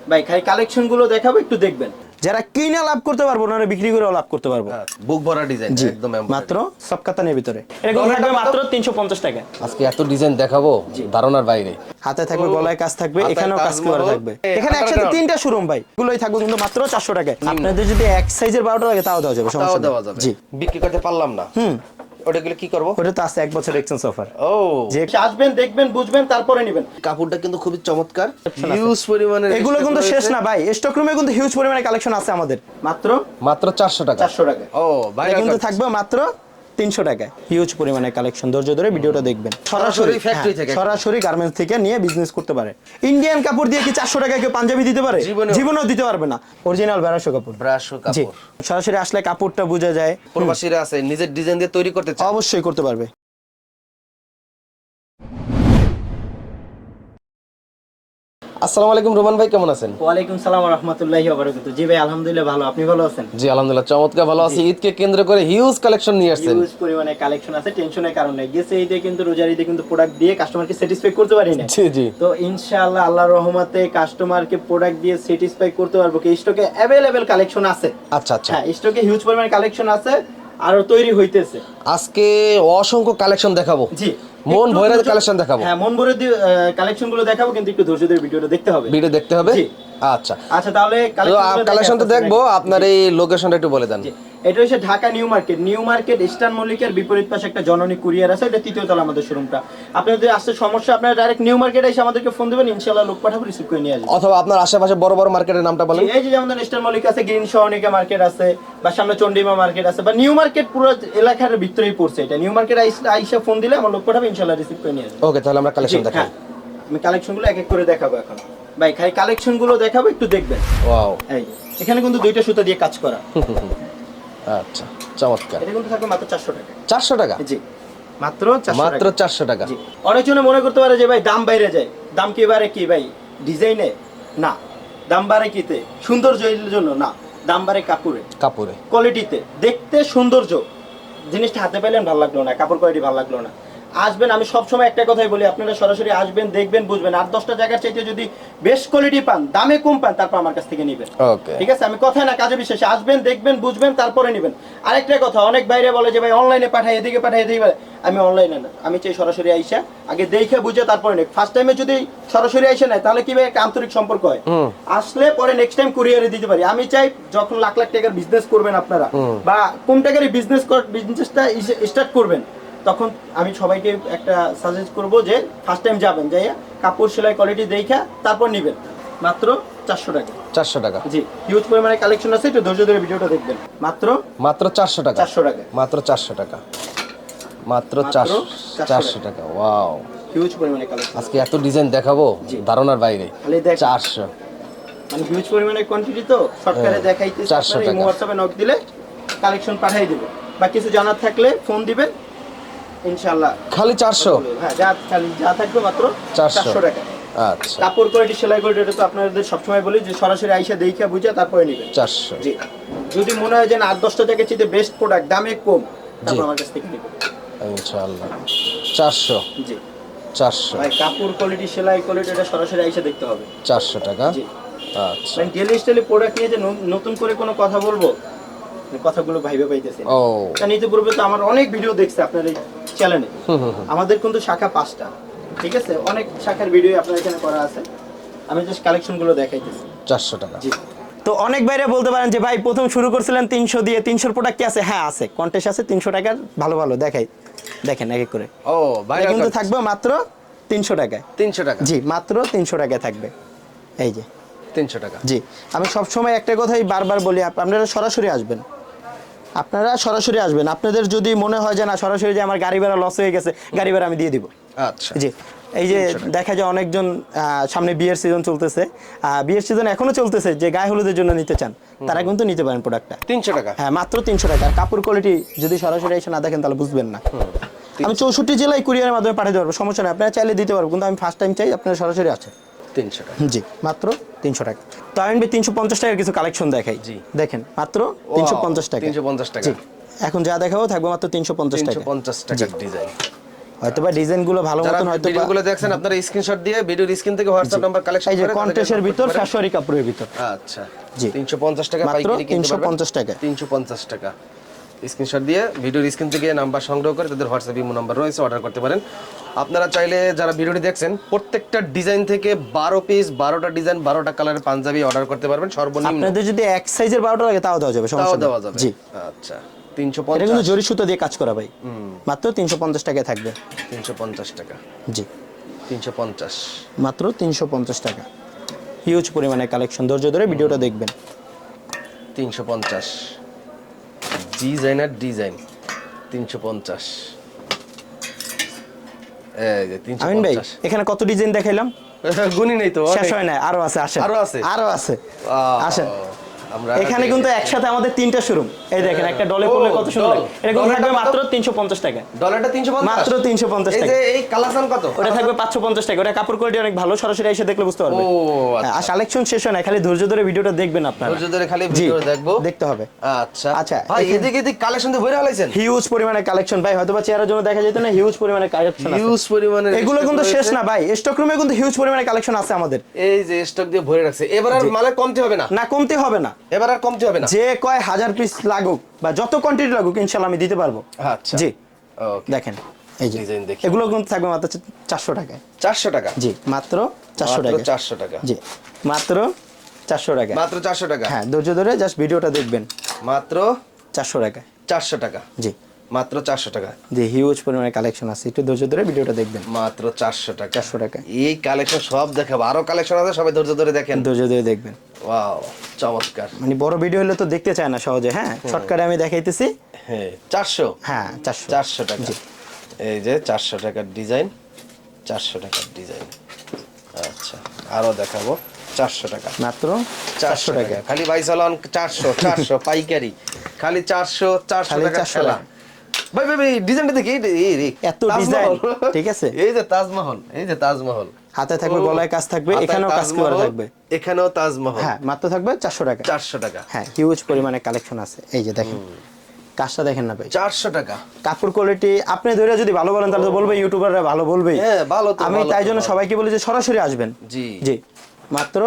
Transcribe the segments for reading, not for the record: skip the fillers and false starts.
ভাই খালি কালেকশন গুলো দেখাবো, একটু দেখবেন। যারা কিনা লাভ করতে পারবো না, বিক্রি করে লাভ করতে পারবো। বুক ভরা ডিজাইন একদম মাত্র সব কাতানের ভিতরে। এরকম থাকবে মাত্র 350 টাকা। আজকে এত ডিজাইন দেখাবো ধারণার বাইরে। হাতে থাকবে, গলায় কাজ থাকবে, এখানেও কাজ করা থাকবে। এখানে একসাথে তিনটা শোরুম ভাই, এগুলোই থাকবে কিন্তু মাত্র 400 টাকায়। আপনাদের যদি এক সাইজের 12টা লাগে তাও দেওয়া যাবে, সমস্যা নেই। জি, বিক্রি করতে পারলাম না, ওটাগুলো কি করব? ওটা তো আছে 1 বছর এক্সচেঞ্জ অফার। ও, যে আসবেন, দেখবেন, বুঝবেন, তারপরে নেবেন। কাপড়টা কিন্তু খুবই চমৎকার, হিউজ পরিমাণে। এগুলো কিন্তু শেষ না ভাই, স্টক রুমে কিন্তু হিউজ পরিমাণে কালেকশন আছে আমাদের। মাত্র 400 টাকা। 400 টাকা। ও ভাই, কিন্তু থাকবে মাত্র 300 টাকা। হিউজ পরিমাণে কালেকশন, ধৈর্য ধরে ভিডিওটা দেখবেন। সরাসরি ফ্যাক্টরি থেকে, সরাসরি গার্মেন্টস থেকে নিয়ে বিজনেস করতে পারে। ইন্ডিয়ান কাপড় দিয়ে কি 400 টাকায় কেউ পাঞ্জাবি দিতে পারে? জীবনেও দিতে পারবে না। অরিজিনাল ব্রাশো কাপড়, ব্রাশো কাপড়। সরাসরি আসলে কাপড়টা বোঝা যায়। প্রবাসীরা আছে নিজের ডিজাইন দিয়ে তৈরি করতে চায়, অবশ্যই করতে পারবে। আসসালামু আলাইকুম রোমান ভাই, কেমন আছেন? ওয়ালাইকুম সালাম ওয়া রাহমাতুল্লাহি ওয়া বারাকাতুহু। জি ভাই, আলহামদুলিল্লাহ ভালো, আপনি ভালো আছেন? জি আলহামদুলিল্লাহ চমৎকার ভালো আছি। ঈদকে কেন্দ্র করে হিউজ কালেকশন নিয়ে আসছেন। হিউজ পরিমাণে কালেকশন আছে, টেনশনের কারণ নাই। গেছে ঈদে কিন্তু রোজার ঈদে কিন্তু প্রোডাক্ট দিয়ে কাস্টমারকে স্যাটিসফাই করতে পারি না। জি জি। তো ইনশাআল্লাহ আল্লাহর রহমতে কাস্টমারকে প্রোডাক্ট দিয়ে স্যাটিসফাই করতে পারবো। কি স্টকে अवेलेबल কালেকশন আছে। আচ্ছা আচ্ছা। হ্যাঁ, স্টকে হিউজ পরিমাণে কালেকশন আছে, আর তৈরি হইতেছে। আজকে অসংখ্য কালেকশন দেখাবো। জি, মন ভরে কালেকশন দেখাবো। হ্যাঁ, মন ভরে কালেকশন গুলো দেখাবো, কিন্তু একটু ধৈর্য ধরে ভিডিওটা দেখতে হবে। ভিডিও দেখতে হবে। জি আচ্ছা আচ্ছা, তাহলে কালেকশনটা দেখবো। আপনার এই লোকেশনটা একটু বলে দেন। এটা হচ্ছে Dhaka new market. New market eastern মল্লিকের বিপরীত পাশে একটা জননী কুরিয়ার আছে, এটা 3য় তলা আমাদের শোরুমটা। আপনাদের যদি আসতে সমস্যা, আপনারা ডাইরেক্ট নিউ মার্কেটে এসে আমাদেরকে ফোন দিবেন, ইনশাআল্লাহ লোক পাঠাবো, রিসিভ করে নিয়ে আসবে। অথবা আপনার আশেপাশে বড় বড় মার্কেটের নামটা বলেন। এই যে যেমন ইস্টার্ন মল্লিক আছে, গ্রিন সহনিকা মার্কেট আছে, বা সামনে চন্ডিমা মার্কেট আছে, বা নিউ মার্কেট পুরো এলাকার ভিতরেই পড়ছে। এটা নিউ মার্কেট আইসা ফোন দিলে আমার লোক পাঠাবে, ইনশাআল্লাহ রিসিভ করে নিয়ে আসবে। ওকে, তাহলে আমরা কালেকশন দেখাই। আমি কালেকশনগুলো এক এক করে দেখাবো এখন। ভাই খালি কালেকশনগুলো দেখাবো, একটু দেখবেন। ওয়াও, এই এখানে কিন্তু 2টা সুতা দিয়ে কাজ করা। আচ্ছা চমৎকার। এটা কিন্তু থাকবে মাত্র 400 টাকা। 400 টাকা? জি, মাত্র 400 টাকা। জি। অনেকজনে মনে করতে পারে যে ভাই দাম বাইরে যায়। দাম কি বাড়ে কি ভাই ডিজাইনে? না। দাম বাড়ে কিতে? সৌন্দর্যের জন্য না, দাম বাড়ে কাপড়ে, কোয়ালিটিতে। দেখতে সৌন্দর্য, জিনিসটা হাতে পেলেন ভালো লাগলো না, কাপড় কোয়ালিটি ভালো লাগলো না, আসবেন। আমি সবসময় একটা কথাই বলি, আপনারা সরাসরি আসবেন, দেখবেন, বুঝবেন। 8-10টা জায়গার চাইতে যদি বেস্ট কোয়ালিটি পান, দামে কম পান, তারপর আমার কাছ থেকে নেবেন। ঠিক আছে? আমি কথাই না কাজে বিশ্বাসী। আসবেন, দেখবেন, বুঝবেন, তারপরে নেবেন। আরেকটা কথা, অনেক বাইরে বলে যে ভাই অনলাইনে পাঠাই, এদিকে পাঠাই, এদিকে। আমি অনলাইনে না, আমি চাই সরাসরি আইসা আগে দেখে বুঝে তারপরে নেই। ফার্স্ট টাইমে যদি সরাসরি আইসা নেয়, তাহলে কি ভাই একটা আন্তরিক সম্পর্ক হয়। আসলে পরে নেক্সট টাইম কুরিয়ারে দিতে পারি। আমি চাই যখন লাখ লাখ টাকার বিজনেস করবেন আপনারা, বা কম টাকারই বিজনেসটা স্টার্ট করবেন, তখন আমি সবাইকে একটা সাজেস্ট করব যে ফার্স্ট টাইম যাবেন, যাই কাপড় সেলাই কোয়ালিটি দেখা তারপর নেবেন। মাত্র 400 টাকা। 400 টাকা। জি, হিউজ পরিমাণে কালেকশন আছে, একটু ধৈর্য ধরে ভিডিওটা দেখবেন। মাত্র 400 টাকা। 400 টাকা। মাত্র 400 টাকা। মাত্র 400 টাকা। ওয়াও, হিউজ পরিমাণে কালেকশন। আজকে এত ডিজাইন দেখাবো ধারণার বাইরে। খালি দেখ 400, মানে হিউজ পরিমাণে কোয়ান্টিটি, তো শর্টকাটে দেখাইতেছি। 400 টাকা। হোয়াটসঅ্যাপে নক দিলে কালেকশন পাঠিয়ে দেব, বা কিছু জানার থাকলে ফোন দিবেন, ইনশাআল্লাহ। খালি 400? হ্যাঁ, যা থাকবে মাত্র 400 টাকা। আচ্ছা, কাপড় কোয়ালিটি, সেলাই কোয়ালিটি, এটা তো আপনাদের সবসময় বলি যে সরাসরি আইসা দেখে বুঝে তারপরে নেবেন। 400। জি, যদি মনে হয় যে না 8-10টা টাকা চেয়ে বেস্ট প্রোডাক্ট, দামে কম, তারপর আমার কাছ থেকে নেবেন ইনশাআল্লাহ। 400? জি, 400। ভাই কাপড় কোয়ালিটি, সেলাই কোয়ালিটি, এটা সরাসরি আইসা দেখতে হবে। 400 টাকা। জি। আচ্ছা, মানে ডেইলি স্টাইলে প্রোডাক্ট নিয়ে যে নতুন করে কোনো কথা বলবো, কথাগুলো ভাইবে পাইতেছি। ও, তা নিতে পূর্বে তো আমার অনেক ভিডিও দেখছে আপনার এই চ্যানেলে। আমাদের কিন্তু শাখা 5টা, ঠিক আছে? অনেক শাখার ভিডিও আপনার এখানে করা আছে, আমি জাস্ট কালেকশনগুলো দেখাইতেছি। 400 টাকা। জি। তো অনেক বাইরে বলতে পারেন যে ভাই প্রথম শুরু করছিলেন 300 দিয়ে, 300 প্রোডাক্ট কি আছে? হ্যাঁ আছে, কন্টেস্ট আছে 300 টাকার, ভালো ভালো দেখাই, দেখেন এক এক করে। ও ভাই, কিন্তু থাকবে মাত্র 300 টাকায়। 300 টাকা? জি, মাত্র 300 টাকায় থাকবে। এই যে 300 টাকা। জি, আমি সবসময় একটা কথাই বারবার বলি, আপনারা সরাসরি আসবেন। আপনাদের যদি মনে হয় যে না সরাসরি যে আমার গাড়ি ভাড়া লস হয়ে গেছে, গাড়ি ভাড়া আমি দিয়ে দিব। আচ্ছা। জি, এই যে দেখা যায় অনেকজন সামনে বিয়ের সিজন চলতেছে, বিয়ের সিজন এখনো চলতেছে, যে গায়ে হলুদের জন্য নিতে চান, তারা কিন্তু নিতে পারেন প্রোডাক্টটা 300 টাকা। হ্যাঁ, মাত্র 300 টাকা। আর কাপড় কোয়ালিটি যদি সরাসরি এসে না দেখেন তাহলে বুঝবেন না। আমি 64 জেলায় কুরিয়ারের মাধ্যমে পাঠিয়ে দিতে পারবো, সমস্যা নেই, আপনারা চাইলে দিতে পারবো, কিন্তু আমি ফার্স্ট টাইম চাই আপনারা সরাসরি আসেন। 300 টাকা। জি, মাত্র 300 টাকা। তো আমি 350 টাকার কিছু কালেকশন দেখাই। জি, দেখেন মাত্র 350 টাকা। 350 টাকা। জি, এখন যা দেখাবো থাকবে মাত্র 350 টাকা। 350 টাকার ডিজাইন। হয়তোবা ডিজাইনগুলো ভালো মতন হয়তো ভিডিওগুলো দেখছেন আপনারা স্ক্রিনশট দিয়ে ভিডিওর স্ক্রিন থেকে হোয়াটসঅ্যাপ নাম্বার কালেকশন করে এই যে কন্টেস্টের ভিতর শাশুড়ি কাপড়ের ভিতর। আচ্ছা জি 350 টাকা মাত্র পাইকারি কিনতে পারবেন 350 টাকা 350 টাকা স্ক্রিনশট দিয়ে ভিডিওর স্ক্রিন থেকে নাম্বার সংগ্রহ করে তাদের হোয়াটসঅ্যাপ ইমো নাম্বার রয়েছে অর্ডার করতে পারেন আপনারা চাইলে যারা ভিডিওটি দেখছেন প্রত্যেকটা ডিজাইন থেকে 12 পিস 12টা ডিজাইন 12টা কালারের পাঞ্জাবি অর্ডার করতে পারবেন সর্বনিম্ন আপনাদের যদি এক সাইজের 12টা লাগে তাও দেওয়া যাবে সমস্যা দেওয়া যাবে জি আচ্ছা এটা 350 কিন্তু জরি সুতো দিয়ে কাজ করা ভাই মাত্র 350 টাকায় থাকবে 350 টাকা জি 350 মাত্র 350 টাকা হিউজ পরিমাণে কালেকশন ধৈর্য ধরে ভিডিওটা দেখবেন 350 ডিজাইনার ডিজাইন 350 এই যে 350 আমিন ভাই এখানে কত ডিজাইন দেখাইলাম গুনি নেই তো শেষ হয় না আরো আছে আসেন আরো আছে আসেন আমরা এখানে কিন্তু একসাথে আমাদের তিনটা শোরুম এই দেখেন একটা ডলে পড়লে কত সুন্দর এটা কিন্তু থাকবে মাত্র 350 টাকা ডলারটা 350 মাত্র 350 টাকা এই যে এই কালেকশন কত ওটা থাকবে 550 টাকা ওটা কাপড় কোয়ালিটি অনেক ভালো সরাসরি এসে দেখলে বুঝতে পারবেন ও আচ্ছা আর কালেকশন শেষ হয় না খালি ধৈর্য ধরে ভিডিওটা দেখবেন আপনারা ধৈর্য ধরে খালি ভিডিও দেখবো দেখতে হবে আচ্ছা আচ্ছা ভাই এদিকে কালেকশন দিয়ে ভরে ফেলাইছেন হিউজ পরিমাণে কালেকশন ভাই হয়তোবা চেহারার জন্য দেখা যেত না হিউজ পরিমাণে কালেকশন আছে হিউজ পরিমাণে এগুলো কিন্তু শেষ না ভাই স্টক রুমে কিন্তু হিউজ পরিমাণে কালেকশন আছে আমাদের এই যে স্টক দিয়ে ভরে রাখছে এবার আর মালে কমতে হবে না না কমতে হবে না এবার আর কমতে হবে না যে কয় হাজার পিস লাগুক বা যত কোয়ান্টিটি লাগুক ইনশাআল্লাহ আমি দিতে পারবো আচ্ছা জি ওকে দেখেন এই যে ডিজাইন দেখি এগুলো কিন্তু থাকবে মাত্র 400 টাকায় 400 টাকা জি মাত্র 400 টাকা 400 টাকা জি মাত্র 400 টাকা মাত্র 400 টাকা হ্যাঁ ধৈর্য ধরে জাস্ট ভিডিওটা দেখবেন মাত্র 400 টাকা 400 টাকা জি মাত্র 400 টাকা জি হিউজ পরিমাণে কালেকশন আছে একটু ধৈর্য ধরে ভিডিওটা দেখবেন মাত্র 400 টাকা 400 টাকা এই কালেকশন সব দেখাবো আরো কালেকশন আছে সবাই ধৈর্য ধরে দেখেন ধৈর্য ধরে দেখবেন ওয়াও চমৎকার মানে বড় ভিডিও হলে তো দেখতে চায় না সহজে হ্যাঁ শর্টকাটে আমি দেখাইতেছি হ্যাঁ 400 হ্যাঁ 400 400 টাকা এই যে 400 টাকার ডিজাইন 400 টাকার ডিজাইন আচ্ছা আরো দেখাবো 400 টাকা মাত্র 400 টাকা খালি ভাই চালান 400 400 পাইকারি খালি 400 400 টাকা খেলা ভাই ভাই ডিজাইনটা দেখি এই এত ডিজাইন ঠিক আছে এই যে তাজমহল এই যে তাজমহল হাতে থাকবে গলায় কাজ থাকবে এখানেও কাজ করা থাকবে এখানেও তাজমহল হ্যাঁ মাত্র থাকবে 400 টাকা 400 টাকা হ্যাঁ হিউজ পরিমাণে কালেকশন আছে এই যে দেখেন কাজটা দেখেন না ভাই 400 টাকা কাপড় কোয়ালিটি আপনি ধরে যদি ভালো বলেন তাহলে তো বলবে ইউটিউবাররা ভালো বলবেই হ্যাঁ ভালো তো আমি তাই জন্য সবাইকে বলি যে সরাসরি আসবেন জি জি মাত্র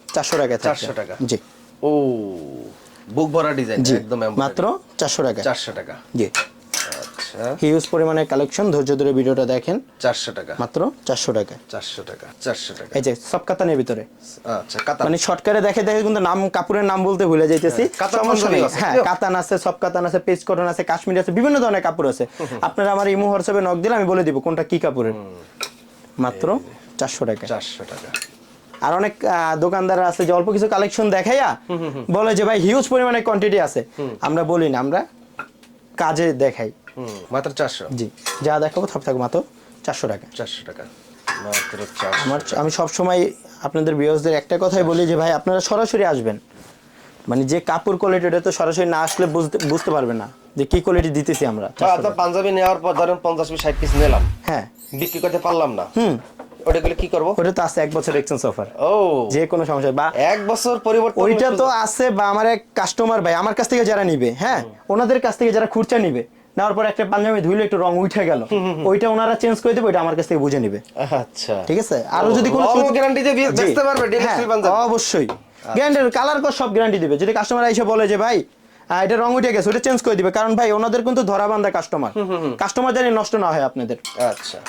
400 টাকা 400 টাকা জি ও বুক ভরা ডিজাইন একদম মাত্র 400 টাকা 400 টাকা জি আচ্ছা হিউজ পরিমাণে কালেকশন ধৈর্য ধরে ভিডিওটা দেখেন 400 টাকা মাত্র 400 টাকা 400 টাকা 400 টাকা এই যে সব কাতানের ভিতরে আচ্ছা কাতান মানে শর্টকাটে দেখে দেখে কিন্তু নাম কাপড়ের নাম বলতে ভুলে যাইতেছি সমস্যা নেই হ্যাঁ কাতান আছে সব কাতান আছে পেজ কটন আছে কাশ্মীরি আছে বিভিন্ন ধরনের কাপড় আছে আপনারা আমার ইমো হোয়াটসঅ্যাপে নক দিলে আমি বলে দিব কোনটা কি কাপড়ের মাত্র 400 টাকা 400 টাকা আর অনেক দোকানদার আছে যে অল্প কিছু কালেকশন দেখাইয়া বলে যে ভাই হিউজ পরিমাণে কোয়ান্টিটি আছে আমরা বলি না আমরা কাজে দেখাই মাত্র 400 জি যা দেখাবো সব থাকবে মাত্র 400 টাকা 400 টাকা মাত্র 400 আমি সব সময় আপনাদের ভিউয়ার্সদের একটা কথাই বলি যে ভাই আপনারা সরাসরি আসবেন মানে যে কাপড় কোয়ালিটি এটা তো সরাসরি না আসলে বুঝতে পারবেন না যে কি কোয়ালিটি দিতেছি আমরা তো পাঞ্জাবি নেওয়ার পর ধরেন 50 পিস 60 পিস নিলাম হ্যাঁ বিক্রি করতে পারলাম না ওটা গেলে কি করব ওটা তো আছে 1 বছর এক্সচেঞ্জ অফার ও যে কোনো সমস্যা বা 1 বছর পরিবর্তন ওইটা তো আছে বা আমার এক কাস্টমার ভাই আমার কাছ থেকে যারা নিবে হ্যাঁ ওনাদের কাছ থেকে যারা খুরচা নিবে নেওয়ার পর একটা পাঞ্জাবি ধুইলে একটু রং উঠে গেল ওইটা ওনারা চেঞ্জ করে দেবে ওইটা আমার কাছ থেকে বুঝে নিবে আচ্ছা ঠিক আছে আর যদি কোনো গ্যারান্টি দিয়ে বেচতে পারবে ডিরেক্টলি পাঞ্জাবি অবশ্যই গ্যারান্টি কালার কো সব গ্যারান্টি দিবে যদি কাস্টমার এসে বলে যে ভাই এটা রং উঠে গেছে ওটা চেঞ্জ করে দিবে কারণ ভাই ওনাদের কিন্তু ধরা বাঁধা কাস্টমার জানি নষ্ট না হয় আপনাদের আচ্ছা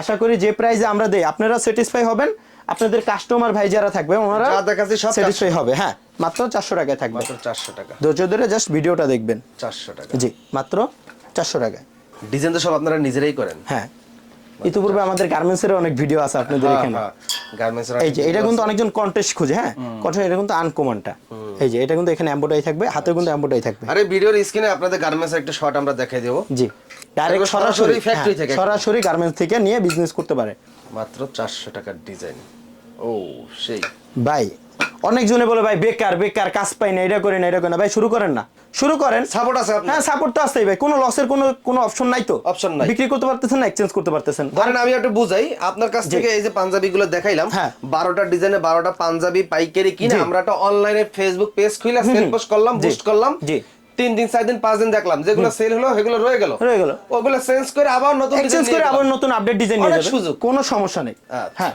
আশা করি যে প্রাইসে আমরা দেই আপনারা স্যাটিসফাই হবেন আপনাদের কাস্টমার ভাই যারা থাকবে ওনারা যাদের কাছে সব স্যাটিসফাই হবে হ্যাঁ মাত্র 400 টাকায় থাকবে মাত্র 400 টাকা ধৈর্য ধরে জাস্ট ভিডিওটা দেখবেন 400 টাকা জি মাত্র 400 টাকা ডিজাইন তো সব আপনারা নিজেরাই করেন হ্যাঁ ইতিপূর্বে আমাদের গার্মেন্টস এর অনেক ভিডিও আছে আপনাদের এখানে গার্মেন্টস এই যে এটা কিন্তু অনেকজন কন্টেস্ট খুঁজে হ্যাঁ কন্টেস্ট এটা কিন্তু আনকমনটা এই যে এটা কিন্তু এখানে এমবোটাই থাকবে হাতে কিন্তু এমবোটাই থাকবে আরে ভিডিওর স্ক্রিনে আপনাদের গার্মেন্টস এর একটা শট আমরা দেখাই দেব জি ডাইরেক্ট সরাসরি ফ্যাক্টরি থেকে সরাসরি গার্মেন্টস থেকে নিয়ে বিজনেস করতে পারে মাত্র 400 টাকার ডিজাইন ও সেই ভাই অনেক জনে বলে ভাই বেকার কাজ পাই না এটা করে না এটা করে না ভাই শুরু করেন না শুরু করেন সাপোর্ট আছে আপনার হ্যাঁ সাপোর্ট তো আছেই ভাই কোনো লসের কোনো অপশন নাই তো অপশন নাই বিক্রি করতে পারতেছেন না এক্সচেঞ্জ করতে পারতেছেন ধরেন আমি একটু বুঝাই আপনার কাছ থেকে এই যে পাঞ্জাবিগুলো দেখাইলাম 12টা ডিজাইনে 12টা পাঞ্জাবি পাইকারি কিনে আমরা একটা অনলাইনে ফেসবুক পেজ খুলে সেল পোস্ট করলাম বুস্ট করলাম জি 3 দিন 4 দিন 5 দিন দেখলাম, যেগুলো সেল হলো সেগুলো রয়ে গেল, ওগুলো চেঞ্জ করে আবার নতুন এক্সচেঞ্জ করে আবার নতুন আপডেট ডিজাইন নিয়ে যাবে, সুযোগ, কোনো সমস্যা নেই। হ্যাঁ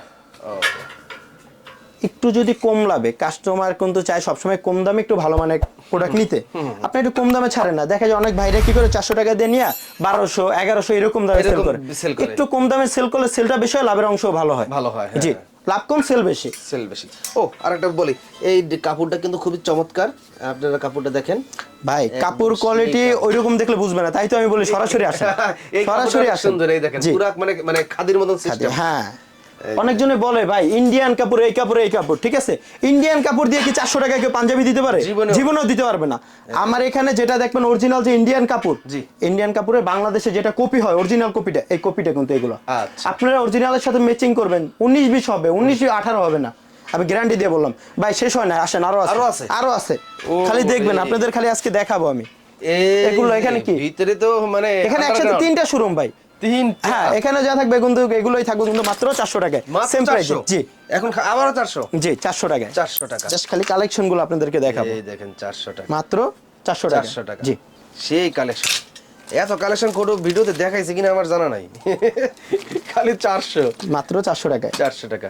একটু যদি কম লাভে, কাস্টমার কিন্তু চায় সবসময় কম দামে একটু ভালো মানের প্রোডাক্ট নিতে, আপনি একটু কম দামে ছাড়েন না। দেখা যায় অনেক ভাইরা কি করে 400 টাকা দিয়ে নিয়ে 1200 1100 এরকম দামে সেল করে। একটু কম দামে সেল করলে সেলটা বেশি হয়, লাভের অংশ ভালো হয়। জি, লাভ কম সেল বেশি। ও আরেকটা বলি, এই কাপড়টা কিন্তু খুবই চমৎকার, আপনারা কাপড়টা দেখেন ভাই, কাপড় কোয়ালিটি ওইরকম দেখলে বুঝবে না, তাই তো আমি বলি সরাসরি আসেন, সরাসরি আসেন। সুন্দর, এই দেখেন পুরো মানে খাদির মতন সিস্টেম। হ্যাঁ, অনেকজনে বলে ভাই ইন্ডিয়ান কাপড়, এই কাপড় এই কাপড়, ঠিক আছে, ইন্ডিয়ান কাপড় দিয়ে কি 400 টাকায় কেউ পাঞ্জাবি দিতে পারে? জীবনেও দিতে পারবে না। আমার এখানে যেটা দেখবেন অরিজিনাল যে ইন্ডিয়ান কাপড়, ইন্ডিয়ান কাপড়ের বাংলাদেশে যেটা কপি হয়, অরিজিনাল কপিটা, এই কপিটা কিন্তু এগুলো আপনারা অরিজিনালের সাথে ম্যাচিং করবেন, 19-20 হবে, 19-18 হবে না, আমি গ্যারান্টি দিয়ে বললাম ভাই। শেষ হয় না, আসেন, আরো আছে, খালি দেখবেন, আপনাদের খালি আজকে দেখাবো আমি এগুলো। এখানে কি ভিতরে তো মানে এখানে একসাথে 3টা শোরুম ভাই, হ্যাঁ, এখানে যা থাকবে কিন্তু এগুলোই থাকবে কিন্তু মাত্র 400 টাকায়, সেম প্রাইস। জি, এখন আবারও 400, জি 400 টাকায়, 400 টাকা। জাস্ট খালি কালেকশন গুলো আপনাদেরকে দেখাবো। এই দেখেন 400 টাকা, মাত্র 400 টাকা। জি, সেই কালেকশন, এত কালেকশন কোন ভিডিওতে দেখাইছে কিনা আমার জানা নাই। খালি 400, মাত্র 400 টাকায়, 400 টাকা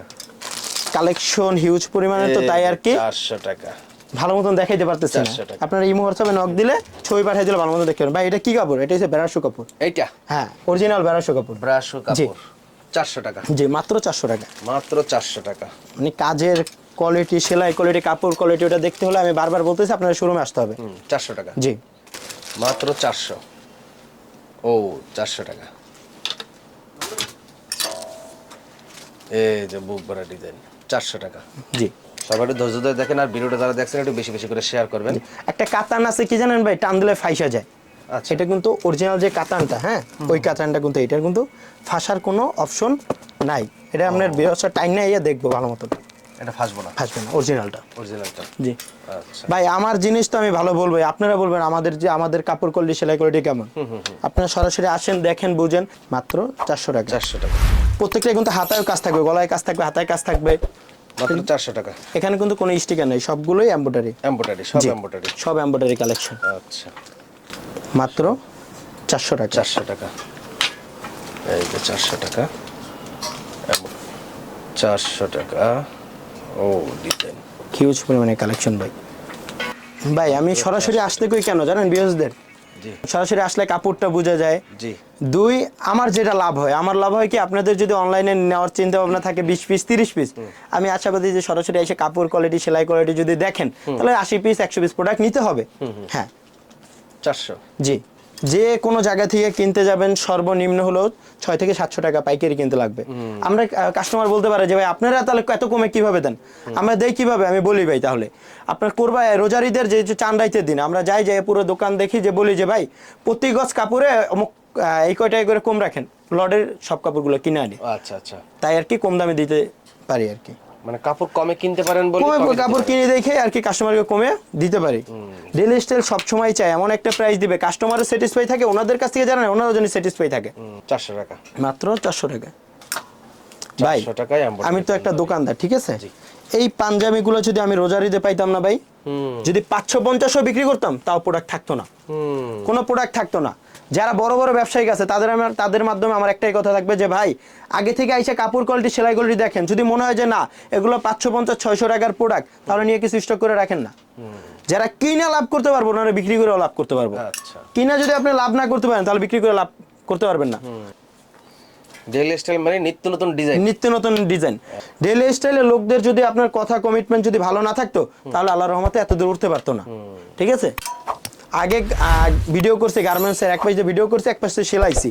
কালেকশন হিউজ পরিমাণে, তো তাই আর কি 400 টাকা ভালো মতন দেখাইতে পারতেছি না। আপনারা ইমো হোয়াটসঅ্যাপে নক দিলে ছবি পাঠিয়ে দিলে ভালো মতন দেখতে পারেন। ভাই এটা কি কাপড়? এটা হচ্ছে বেনারসি কাপড়। এইটা হ্যাঁ, অরিজিনাল বেনারসি কাপড়, ব্রাশো কাপড়, 400 টাকা। জি, মাত্র 400 টাকা, মাত্র 400 টাকা। মানে কাজের কোয়ালিটি, সেলাই কোয়ালিটি, কাপড় কোয়ালিটি, ওটা দেখতে হলে আমি বারবার বলতেছি আপনারা শোরুমে আসতে হবে। 400 টাকা, জি মাত্র 400। ও 400 টাকা। এই যে বুক ভরা ডিজাইন, 400 টাকা। জি, সবাই ধৈর্য ধরে দেখেন, আর ভিডিওটা যারা দেখছেন একটু বেশি বেশি করে শেয়ার করবেন। একটা কাতান আছে কি জানেন ভাই, টান দিলে ফাইসা যায়। আচ্ছা, এটা কিন্তু অরিজিনাল যে কাতানটা, হ্যাঁ, ওই কাতানটা কিন্তু, এটার কিন্তু ফাঁসার কোনো অপশন নাই। এটা আপনার ব্যবসা টাইম না, ইয়ে দেখবো ভালো মতো, এটা ফাঁসবো না, অরিজিনালটা। জি, আচ্ছা ভাই আমার জিনিস তো আমি ভালো বলবো, আপনারা বলবেন আমাদের কাপড় কোয়ালিটি, সেলাই কোয়ালিটি কেমন। আপনারা সরাসরি আসেন, দেখেন, বুঝেন। মাত্র 400 টাকা, 400 টাকা। প্রত্যেকটা কিন্তু হাতায় কাজ থাকবে, গলায় কাজ থাকবে, হাতায় কাজ থাকবে, মাত্র 400 টাকা। এখানে কিন্তু কোনো স্টিকার নেই, সবগুলোই এমব্রয়ডারি, সব এমব্রয়ডারি কালেকশন। আচ্ছা, মাত্র 400 টাকা, 400 টাকা। এই যে 400 টাকা, 400 টাকা। ও ডিজাইন, হিউজ পরিমাণে কালেকশন ভাই। ভাই আমি সরাসরি আসতে কই কেন জানেন ভিউয়ার্সদের? জি, সরাসরি আসলে কাপড়টা বোঝা যায়। জি, 2 আমার যেটা লাভ হয়, আমার লাভ হয় কি, আপনাদের যদি অনলাইনে নেওয়ার চিন্তা ভাবনা থাকে 20 পিস 30 পিস, আমি আশাবাদী যে সরাসরি এসে কাপড় কোয়ালিটি, সেলাই কোয়ালিটি যদি দেখেন, তাহলে 80 পিস 100 পিস প্রোডাক্ট নিতে হবে। হ্যাঁ, 400। জি, যে কোনো জায়গা থেকে কিনতে যাবেন সর্বনিম্ন হলো 6 থেকে 700 টাকা পাইকারি কিনতে লাগবে। আমরা কাস্টমার বলতে পারে যে ভাই আপনারা তাহলে এত কমে কিভাবে দেন? আমরা দেই কিভাবে, আমি বলি ভাই তাহলে আপনার কোরবা রোজার ঈদের যে চাঁদ রাইতের দিন আমরা যাই পুরো দোকান দেখি, যে বলি যে ভাই প্রতি গজ কাপড়ে এই কয়টাই করে কম রাখেন, লডের সব কাপড়গুলো কিনে আনি। আচ্ছা আচ্ছা, তাই আর কি কম দামে দিতে পারি আর কি, মানে কাপড় কমে কিনতে পারেন বলে কমে কাপড় কিনে দেখে আর কি কাস্টমারকে কমে দিতে পারি। ডেইলি স্টাইল সব সময় চাই এমন একটা প্রাইস দিবে কাস্টমারও স্যাটিসফাই থাকে, ওনাদের কাছ থেকে জানেন ওনারও যেন স্যাটিসফাই থাকে। 400 টাকা, মাত্র 400 টাকা। ভাই আমি তো একটা দোকানদার, ঠিক আছে, এই পাঞ্জাবিগুলো যদি আমি রোজার ঈদে পাইতাম না ভাই, যদি 550ও বিক্রি করতাম তাও প্রোডাক্ট থাকতো না, কোনো প্রোডাক্ট থাকতো না। যারা বড় বড় ব্যবসায়িক আছে তাদের মাধ্যমে আমার একটাই কথা থাকবে যে ভাই আগে থেকে আইসা কাপড় কোয়ালিটি, সেলাই কোয়ালিটি দেখেন, যদি মনে হয় যে না এগুলো 550-600 টাকার প্রোডাক্ট, তাহলে নিয়ে কিছু স্টক করে রাখেন না। যারা কিনা লাভ করতে পারবো না, বিক্রি করেও লাভ করতে পারবো। কিনা যদি আপনি লাভ না করতে পারেন, তাহলে বিক্রি করে লাভ করতে পারবেন না। ডেইলি স্টাইল মানে নিত্য নতুন ডিজাইন। ডেইলি স্টাইলের লোকদের যদি আপনার কথা কমিটমেন্ট যদি ভালো না থাকতো, তাহলে আল্লাহর রহমতে এত দূর উঠতে পারতো না। ঠিক আছে, আগে ভিডিও করছি গার্মেন্টসের, এক পাশে ভিডিও করছি, এক পাশে সেলাইছি।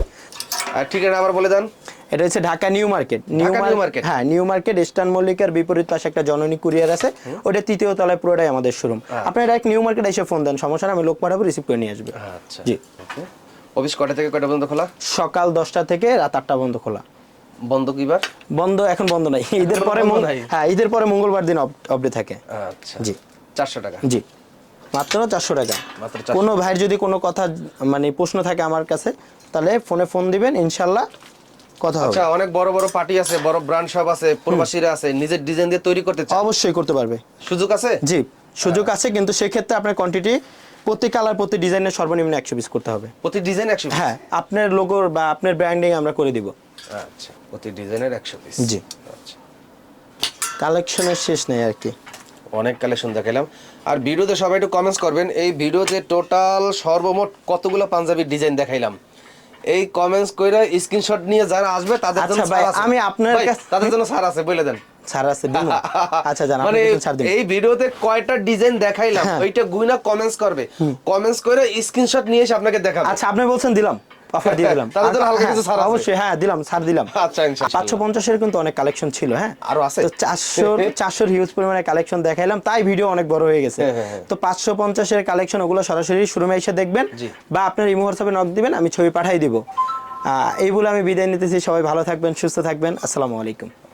আর ঠিকানা আবার বলে দেন। এটা হচ্ছে ঢাকা নিউ মার্কেট। হ্যাঁ, নিউ মার্কেট ইস্টার্ন মল্লিকার বিপরীত পাশে একটা জননী কুরিয়ার আছে, ওটা 3য় তলায়, পুরোটাই আমাদের শোরুম। আপনারা ডাইরেক্ট নিউ মার্কেট এসে ফোন দেন, সমস্যা না, আমি লোক পাঠাবো, রিসিভ করে নিয়ে আসবে। আচ্ছা, জি। অফিস কটা থেকে কটা পর্যন্ত খোলা? সকাল 10টা থেকে রাত 8টা পর্যন্ত খোলা। বন্ধ কিবার? বন্ধ এখন বন্ধ নাই, ঈদের পরে। হ্যাঁ, ঈদের পরে মঙ্গলবার দিন অফডে থাকে। আচ্ছা, জি। 400 টাকা। জি, মাত্র 400 টাকা। কোনো ভাইয়ের যদি কোনো কথা মানে প্রশ্ন থাকে আমার কাছে, তাহলে ফোন দিবেন, ইনশাআল্লাহ কথা হবে। আচ্ছা, অনেক বড় বড় পার্টি আছে, বড় ব্র্যান্ড শপ আছে, প্রবাসীরা আছে, নিজের ডিজাইন দিয়ে তৈরি করতে চায়, অবশ্যই করতে পারবে। সুযোগ আছে? জি, সুযোগ আছে, কিন্তু সেই ক্ষেত্রে আপনার কোয়ান্টিটি প্রতি কালার প্রতি ডিজাইনের সর্বনিম্ন 100 পিস করতে হবে। প্রতি ডিজাইন 100 পিস? হ্যাঁ, আপনার লোগোর বা আপনার ব্র্যান্ডিং আমরা করে দিব। আচ্ছা, প্রতি ডিজাইনের 100 পিস। জি। আচ্ছা, কালেকশনের শেষ নেই আর কি, অনেক কালেকশন দেখাইলাম। আর ভিডিওতে সবাই একটু কমেন্টস করবেন, এই ভিডিওতে টোটাল সর্বমোট কতগুলো পাঞ্জাবির ডিজাইন দেখাইলাম, এই কমেন্টস কইরা স্ক্রিনশট নিয়ে যারা আসবে তাদের জন্য আচ্ছা ভাই, ছাড় আছে। আমি আপনার ভাই, কাছে তাদের জন্য ছাড় আছে, বলে দেন। ছাড় আছে দিব। আচ্ছা জান, মানে আপনি ছাড় দিন। এই ভিডিওতে কয়টা ডিজাইন দেখাইলাম ওইটা গুইনা কমেন্টস করবে, কমেন্টস করে স্ক্রিনশট নিয়ে এসে আপনাকে দেখাবে। আচ্ছা, আপনি বলছেন দিলাম, অফার দিয়ে দিলাম। তাদের জন্য হালকা কিছু ছাড় আছে অবশ্যই, হ্যাঁ দিলাম, ছাড় দিলাম। আচ্ছা, ইনশাআল্লাহ। 550 এর কিন্তু অনেক কালেকশন ছিল, হ্যাঁ আরো আছে তো 400 হিউজ পরিমাণে কালেকশন দেখাইলাম, তাই ভিডিও অনেক বড় হয়ে গেছে। তো 550 এর কালেকশন ওগুলো সরাসরি শোরুমে এসে দেখবেন, বা আপনার ইমো হোয়াটসঅ্যাপে নক দিবেন, আমি ছবি পাঠিয়ে দিব। এই বলে আমি বিদায় নিতেছি। সবাই ভালো থাকবেন, সুস্থ থাকবেন। আসসালামু আলাইকুম।